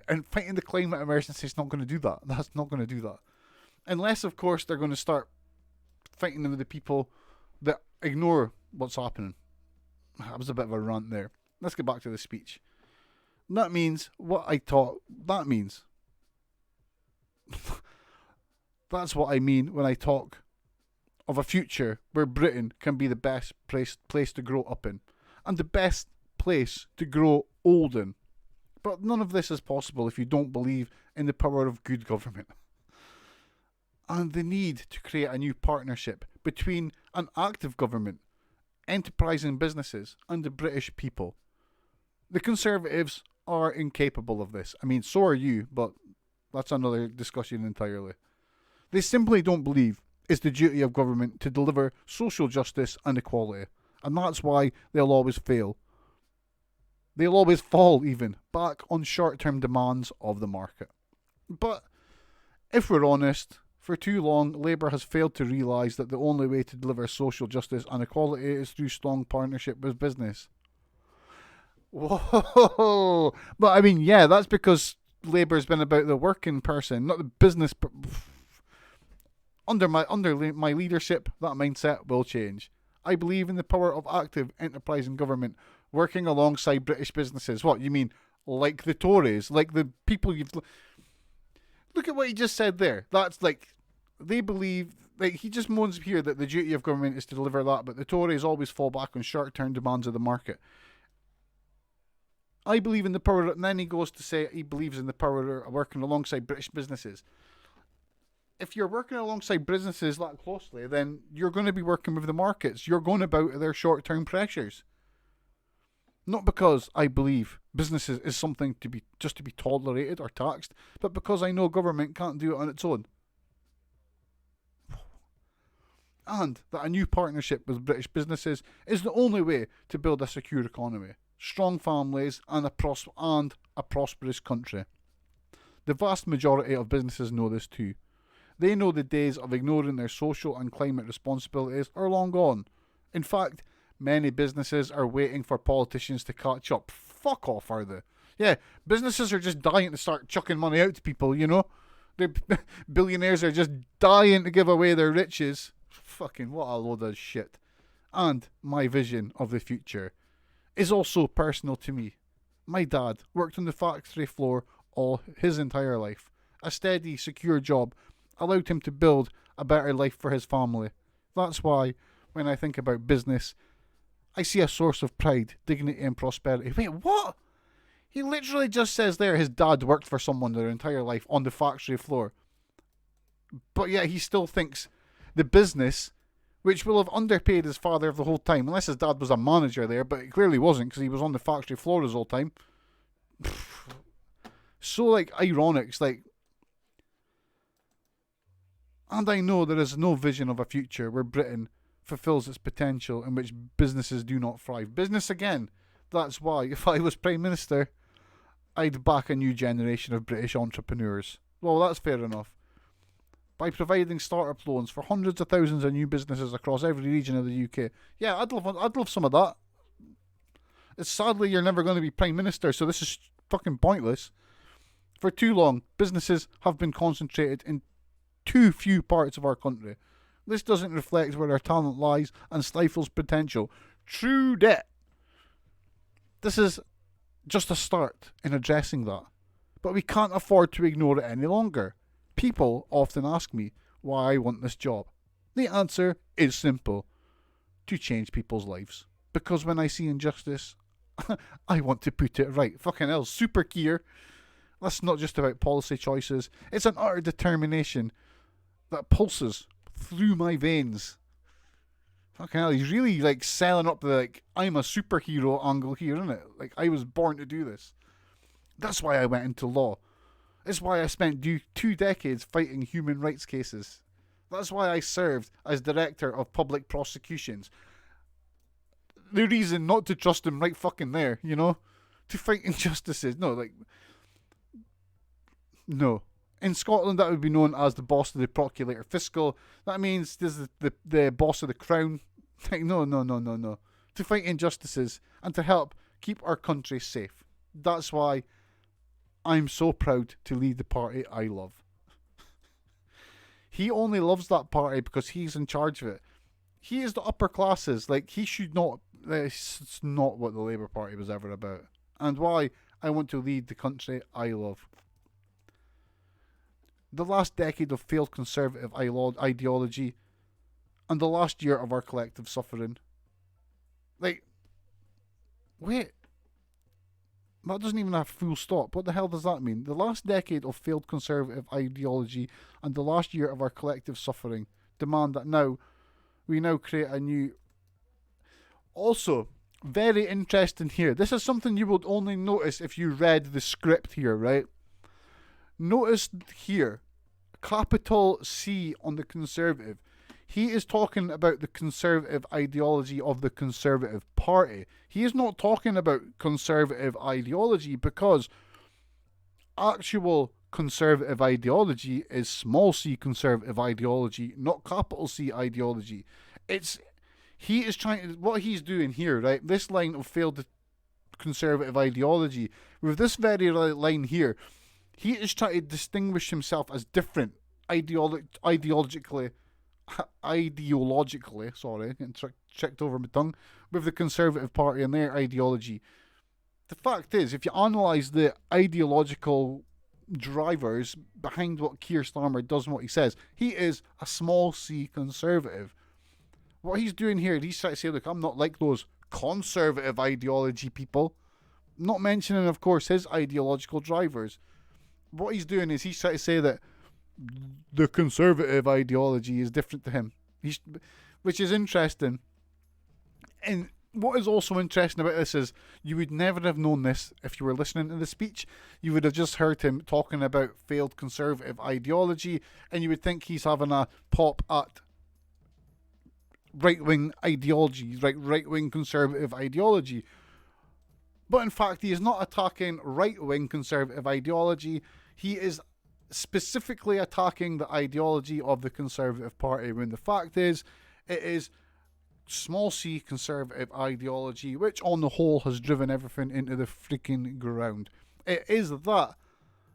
And fighting the climate emergency is not going to do that. That's not going to do that. Unless, of course, they're going to start fighting with the people that ignore what's happening. That was a bit of a rant there. Let's get back to the speech. That means what I thought. That means. That's what I mean when I talk of a future where Britain can be the best place to grow up in. And the best place to grow old in. But none of this is possible if you don't believe in the power of good government. And the need to create a new partnership between an active government, enterprising businesses, and the British people. The Conservatives are incapable of this. I mean, so are you, but that's another discussion entirely. They simply don't believe it's the duty of government to deliver social justice and equality. And that's why they'll always fail. They'll always fall, even, back on short-term demands of the market. But, if we're honest, for too long, Labour has failed to realise that the only way to deliver social justice and equality is through strong partnership with business. Whoa! But, I mean, yeah, that's because Labour's been about the working person, not the business. Under my leadership, that mindset will change. I believe in the power of active, enterprising government working alongside British businesses. What, you mean like the Tories? Like the people you've... Look at what he just said there. That's they believe... he just moans here that the duty of government is to deliver that, but the Tories always fall back on short-term demands of the market. I believe in the power... And then he goes to say he believes in the power of working alongside British businesses. If you're working alongside businesses that closely, then you're going to be working with the markets. You're going about their short-term pressures. Not because I believe businesses is something to be tolerated or taxed, but because I know government can't do it on its own. And that a new partnership with British businesses is the only way to build a secure economy, strong families, and a prosperous country. The vast majority of businesses know this too. They know the days of ignoring their social and climate responsibilities are long gone. In fact, Many businesses are waiting for politicians to catch up. Fuck off, are they? Yeah, businesses are just dying to start chucking money out to people, you know? The billionaires are just dying to give away their riches. Fucking what a load of shit. And my vision of the future is also personal to me. My dad worked on the factory floor all his entire life. A steady, secure job allowed him to build a better life for his family. That's why, when I think about business, I see a source of pride, dignity and prosperity. Wait, what? He literally just says there his dad worked for someone their entire life on the factory floor. But yet he still thinks the business, which will have underpaid his father the whole time, unless his dad was a manager there, but it clearly wasn't because he was on the factory floor the whole time. So, like, ironic. It's like, and I know there is no vision of a future where Britain fulfills its potential in which businesses do not thrive. Business again. That's why, if I was Prime Minister, I'd back a new generation of British entrepreneurs. Well, that's fair enough. By providing startup loans for hundreds of thousands of new businesses across every region of the UK. Yeah, I'd love some of that. It's sadly you're never going to be Prime Minister, so this is fucking pointless. For too long, businesses have been concentrated in too few parts of our country. This doesn't reflect where our talent lies and stifles potential. True debt. This is just a start in addressing that. But we can't afford to ignore it any longer. People often ask me why I want this job. The answer is simple. To change people's lives. Because when I see injustice, I want to put it right. Fucking hell, super Kier. That's not just about policy choices. It's an utter determination that pulses through my veins. Fucking hell, he's really like selling up the like I'm a superhero angle here, isn't it? Like I was born to do this. That's why I went into law. It's why I spent 2 decades fighting human rights cases. That's why I served as director of public prosecutions. The reason not to trust him right fucking there, you know? To fight injustices. No. In Scotland, that would be known as the boss of the Procurator Fiscal. That means there's the boss of the Crown. Like, no. To fight injustices and to help keep our country safe. That's why I'm so proud to lead the party I love. He only loves that party because he's in charge of it. He is the upper classes. Like, he should not... It's not what the Labour Party was ever about. And why I want to lead the country I love. The last decade of failed conservative ideology and the last year of our collective suffering. Like, wait. That doesn't even have full stop. What the hell does that mean? The last decade of failed conservative ideology and the last year of our collective suffering demand that we now create a new... Also, very interesting here. This is something you would only notice if you read the script here, right? Notice here, capital C on the Conservative. He is talking about the conservative ideology of the Conservative Party. He is not talking about conservative ideology because actual conservative ideology is small c conservative ideology, not capital C ideology. What he's doing here, right? This line of failed conservative ideology, with this very line here, he is trying to distinguish himself as different ideologically, getting tricked over my tongue, with the Conservative Party and their ideology. The fact is, if you analyse the ideological drivers behind what Kier Starmer does and what he says, he is a small c conservative. What he's doing here, he's trying to say, look, I'm not like those conservative ideology people. Not mentioning, of course, his ideological drivers. What he's doing is he's trying to say that the conservative ideology is different to him. Which is interesting. And what is also interesting about this is you would never have known this if you were listening to the speech. You would have just heard him talking about failed conservative ideology, and you would think he's having a pop at right-wing ideology, right-wing conservative ideology. But in fact, he is not attacking right-wing conservative ideology. He is specifically attacking the ideology of the Conservative Party, when the fact is, it is small c conservative ideology, which on the whole has driven everything into the freaking ground. It is that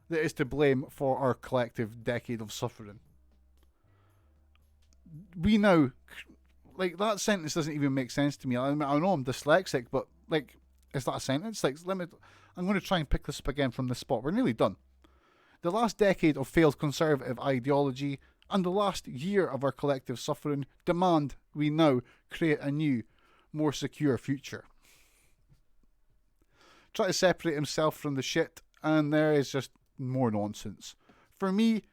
is to blame for our collective decade of suffering. We now, like, that sentence doesn't even make sense to me. I know I'm dyslexic, but, like, is that a sentence? Like, I'm going to try and pick this up again from the spot. We're nearly done. The last decade of failed conservative ideology and the last year of our collective suffering demand we now create a new, more secure future. Try to separate himself from the shit, and there is just more nonsense. For me,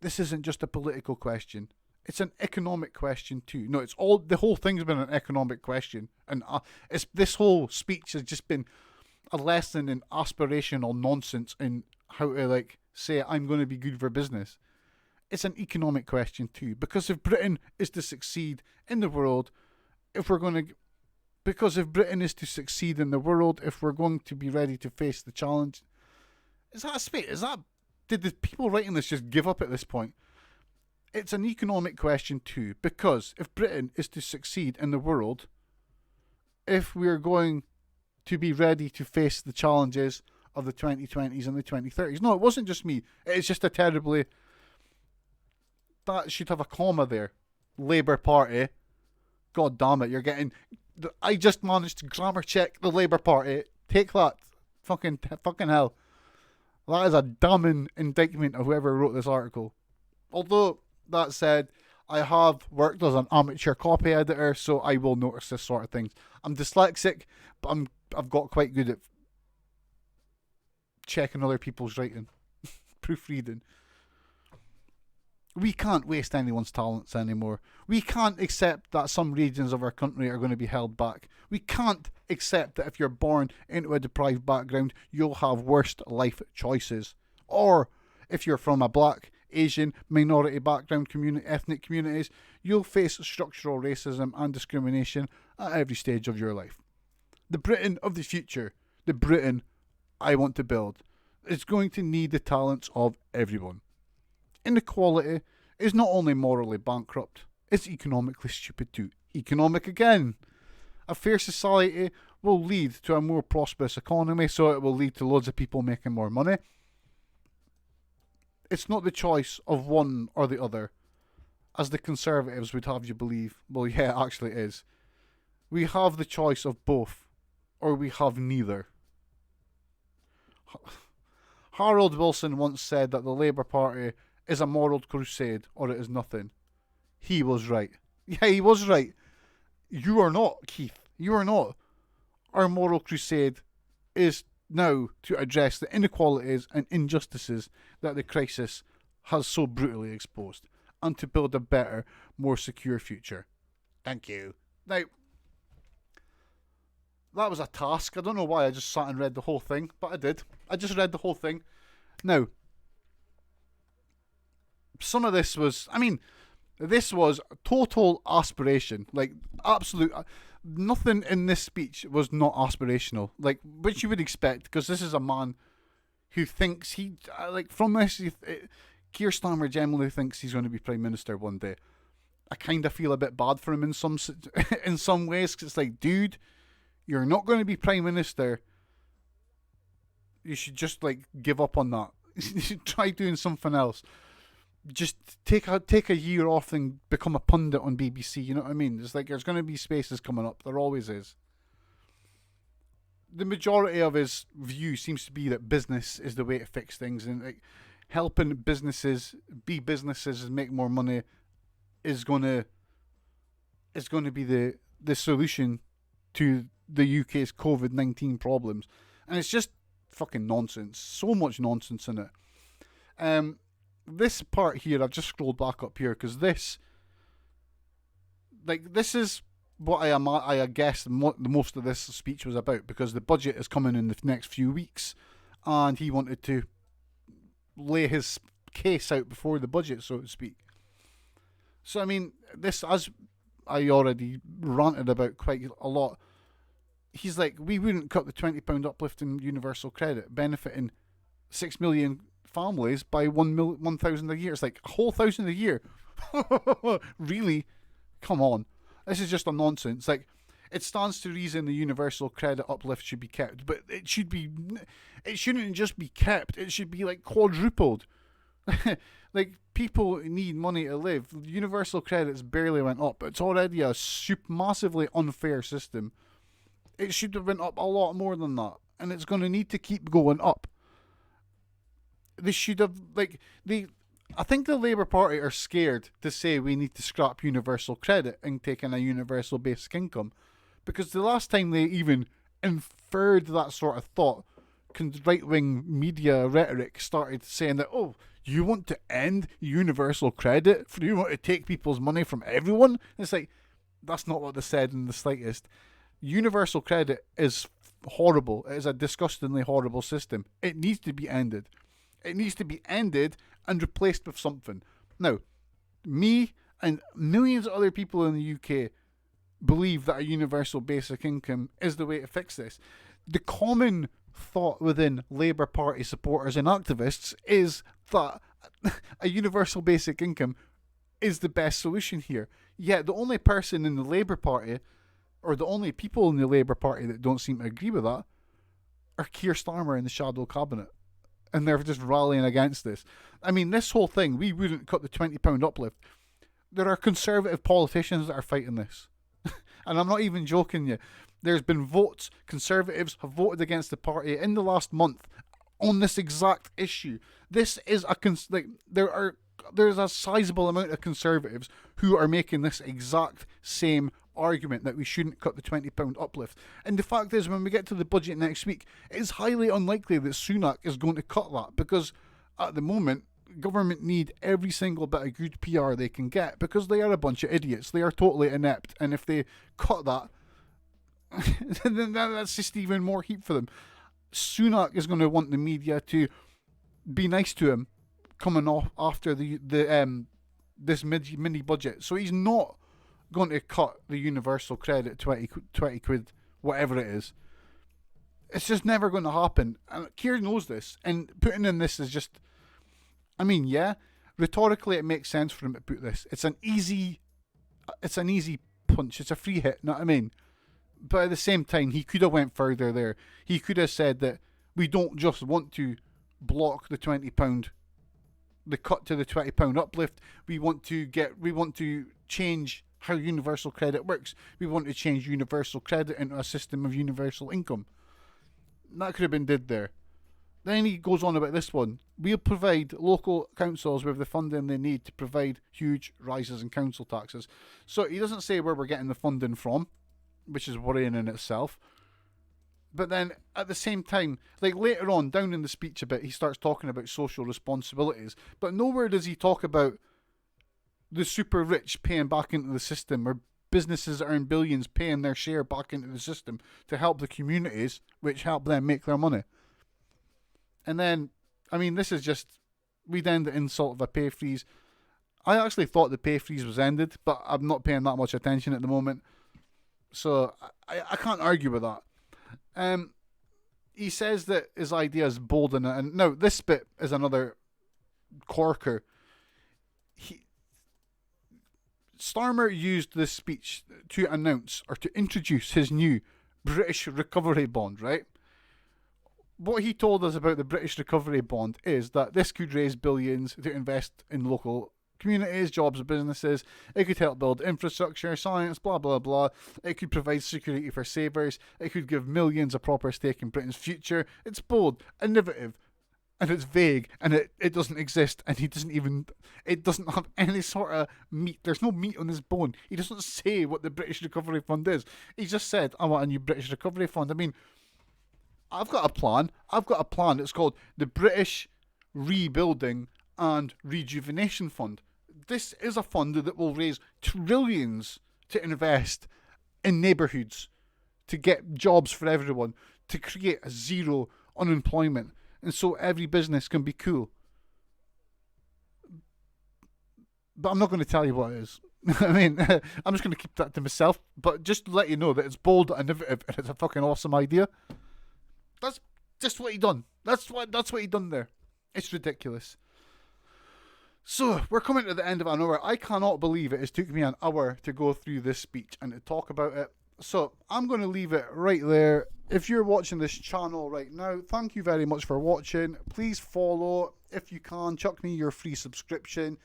this isn't just a political question. It's an economic question too. No, the whole thing's been an economic question, and this whole speech has just been a lesson in aspirational nonsense in how to, like, say I'm going to be good for business. It's an economic question too, because if Britain is to succeed in the world, if we're going to be ready to face the challenge, did the people writing this just give up at this point? It's an economic question too, because if Britain is to succeed in the world, if we're going to be ready to face the challenges of the 2020s and the 2030s. No, it wasn't just me. It's just a terribly... That should have a comma there. Labour Party. God damn it, you're getting... I just managed to grammar check the Labour Party. Take that. Fucking hell. That is a damning indictment of whoever wrote this article. Although, that said, I have worked as an amateur copy editor, so I will notice this sort of things. I'm dyslexic, but I've got quite good at checking other people's writing. Proofreading. We can't waste anyone's talents anymore. We can't accept that some regions of our country are going to be held back. We can't accept that if you're born into a deprived background, you'll have worst life choices. Or if you're from a black, Asian, minority background ethnic communities, you'll face structural racism and discrimination at every stage of your life. The Britain of the future, the Britain I want to build, is going to need the talents of everyone. Inequality is not only morally bankrupt, it's economically stupid too. Economic again. A fair society will lead to a more prosperous economy, so it will lead to loads of people making more money. It's not the choice of one or the other, as the Conservatives would have you believe. Well, yeah, it actually is. We have the choice of both, or we have neither. Harold Wilson once said that the Labour Party is a moral crusade, or it is nothing. He was right. Yeah, he was right. You are not, Keith. You are not. Our moral crusade is now to address the inequalities and injustices that the crisis has so brutally exposed, and to build a better, more secure future. Thank you. Now, that was a task. I don't know why I just sat and read the whole thing, but I did. I just read the whole thing. Now, some of this was... this was total aspiration. Like, absolute... Nothing in this speech was not aspirational. Like, which you would expect, because this is a man who thinks he... from this... Kier Starmer generally thinks he's going to be Prime Minister one day. I kind of feel a bit bad for him in some ways, because it's like, dude, you're not going to be Prime Minister. You should just, give up on that. You should try doing something else. Just take a year off and become a pundit on BBC, you know what I mean? It's like, there's going to be spaces coming up. There always is. The majority of his view seems to be that business is the way to fix things, and helping businesses be businesses and make more money is going to be the solution to the UK's COVID-19 problems. And it's just fucking nonsense. So much nonsense in it. This part here, I've just scrolled back up here, because this is what I guess most of this speech was about, because the budget is coming in the next few weeks, and he wanted to lay his case out before the budget, so to speak. So, this, as I already ranted about quite a lot, he's like, we wouldn't cut the £20 uplift in universal credit, benefiting 6 million families by 1,000 a year. It's like a whole 1,000 a year. Really? Come on. This is just a nonsense. Like, it stands to reason the universal credit uplift should be kept, but it shouldn't just be kept. It should be like quadrupled. Like, people need money to live. Universal credits barely went up. It's already a massively unfair system. It should have went up a lot more than that, and it's going to need to keep going up. They should have, I think the Labour Party are scared to say we need to scrap universal credit and take in a universal basic income, because the last time they even inferred that sort of thought, right-wing media rhetoric started saying that, oh, you want to end universal credit? You want to take people's money from everyone? It's like, that's not what they said in the slightest. Universal credit is horrible. It is a disgustingly horrible system. It needs to be ended. It needs to be ended and replaced with something. Now, me and millions of other people in the UK believe that a universal basic income is the way to fix this. The common thought within Labour Party supporters and activists is that a universal basic income is the best solution here. Yet the only person in the Labour Party, or the only people in the Labour Party that don't seem to agree with that, are Kier Starmer in the shadow cabinet. And they're just rallying against this. I mean, this whole thing, we wouldn't cut the £20 uplift. There are Conservative politicians that are fighting this. And I'm not even joking you. There's been votes. Conservatives have voted against the party in the last month on this exact issue. This is there's a sizable amount of Conservatives who are making this exact same argument that we shouldn't cut the £20 uplift. And the fact is, when we get to the budget next week, it is highly unlikely that Sunak is going to cut that, because at the moment, government need every single bit of good PR they can get, because they are a bunch of idiots. They are totally inept, and if they cut that, then that's just even more heat for them. Sunak is going to want the media to be nice to him coming off after this mini budget. So he's not going to cut the universal credit 20 quid, whatever it is. It's just never going to happen. And Kier knows this. And putting in this is just, I mean, yeah, rhetorically it makes sense for him to put this. It's an easy punch. It's a free hit, know what I mean? But at the same time, he could have went further there. He could have said that we don't just want to block the £20, the cut to the £20 uplift. We want to change how universal credit works. We want to change universal credit into a system of universal income. That could have been did there. Then he goes on about this one. We'll provide local councils with the funding they need to provide huge rises in council taxes. So he doesn't say where we're getting the funding from, which is worrying in itself. But then at the same time, like later on down in the speech a bit, he starts talking about social responsibilities. But nowhere does he talk about the super rich paying back into the system, or businesses that earn billions paying their share back into the system to help the communities which help them make their money. And then, I mean, this is just, we'd end the insult of a pay freeze. I actually thought the pay freeze was ended, but I'm not paying that much attention at the moment. So I can't argue with that. He says that his idea is bold, and now this bit is another corker. Starmer used this speech to announce or to introduce his new British recovery bond, right? What he told us about the British recovery bond is that this could raise billions to invest in local communities, jobs, and businesses. It could help build infrastructure, science, blah, blah, blah. It could provide security for savers. It could give millions a proper stake in Britain's future. It's bold, innovative, and it's vague, and it doesn't exist, and it doesn't have any sort of meat. There's no meat on his bone. He doesn't say what the British Recovery Fund is. He just said, I want a new British Recovery Fund. I mean, I've got a plan. It's called the British Rebuilding and Rejuvenation Fund. This is a fund that will raise trillions to invest in neighbourhoods, to get jobs for everyone, to create a zero unemployment, and so every business can be cool. But I'm not going to tell you what it is. I mean, I'm just going to keep that to myself, but just to let you know that it's bold and innovative, and it's a fucking awesome idea. That's just what he done. That's what he done there. It's ridiculous. So, we're coming to the end of an hour. I cannot believe it has took me an hour to go through this speech and to talk about it. So, I'm going to leave it right there. If you're watching this channel right now, thank you very much for watching. Please follow, if you can, chuck me your free subscription.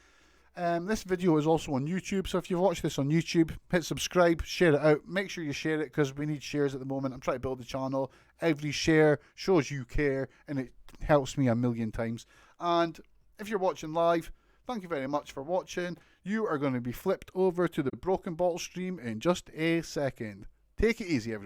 This video is also on YouTube, so if you've watched this on YouTube, hit subscribe, share it out. Make sure you share it because we need shares at the moment. I'm trying to build the channel. Every share shows you care and it helps me a million times. And if you're watching live, thank you very much for watching. You are going to be flipped over to the Broken Bottle stream in just a second. Take it easy, everybody.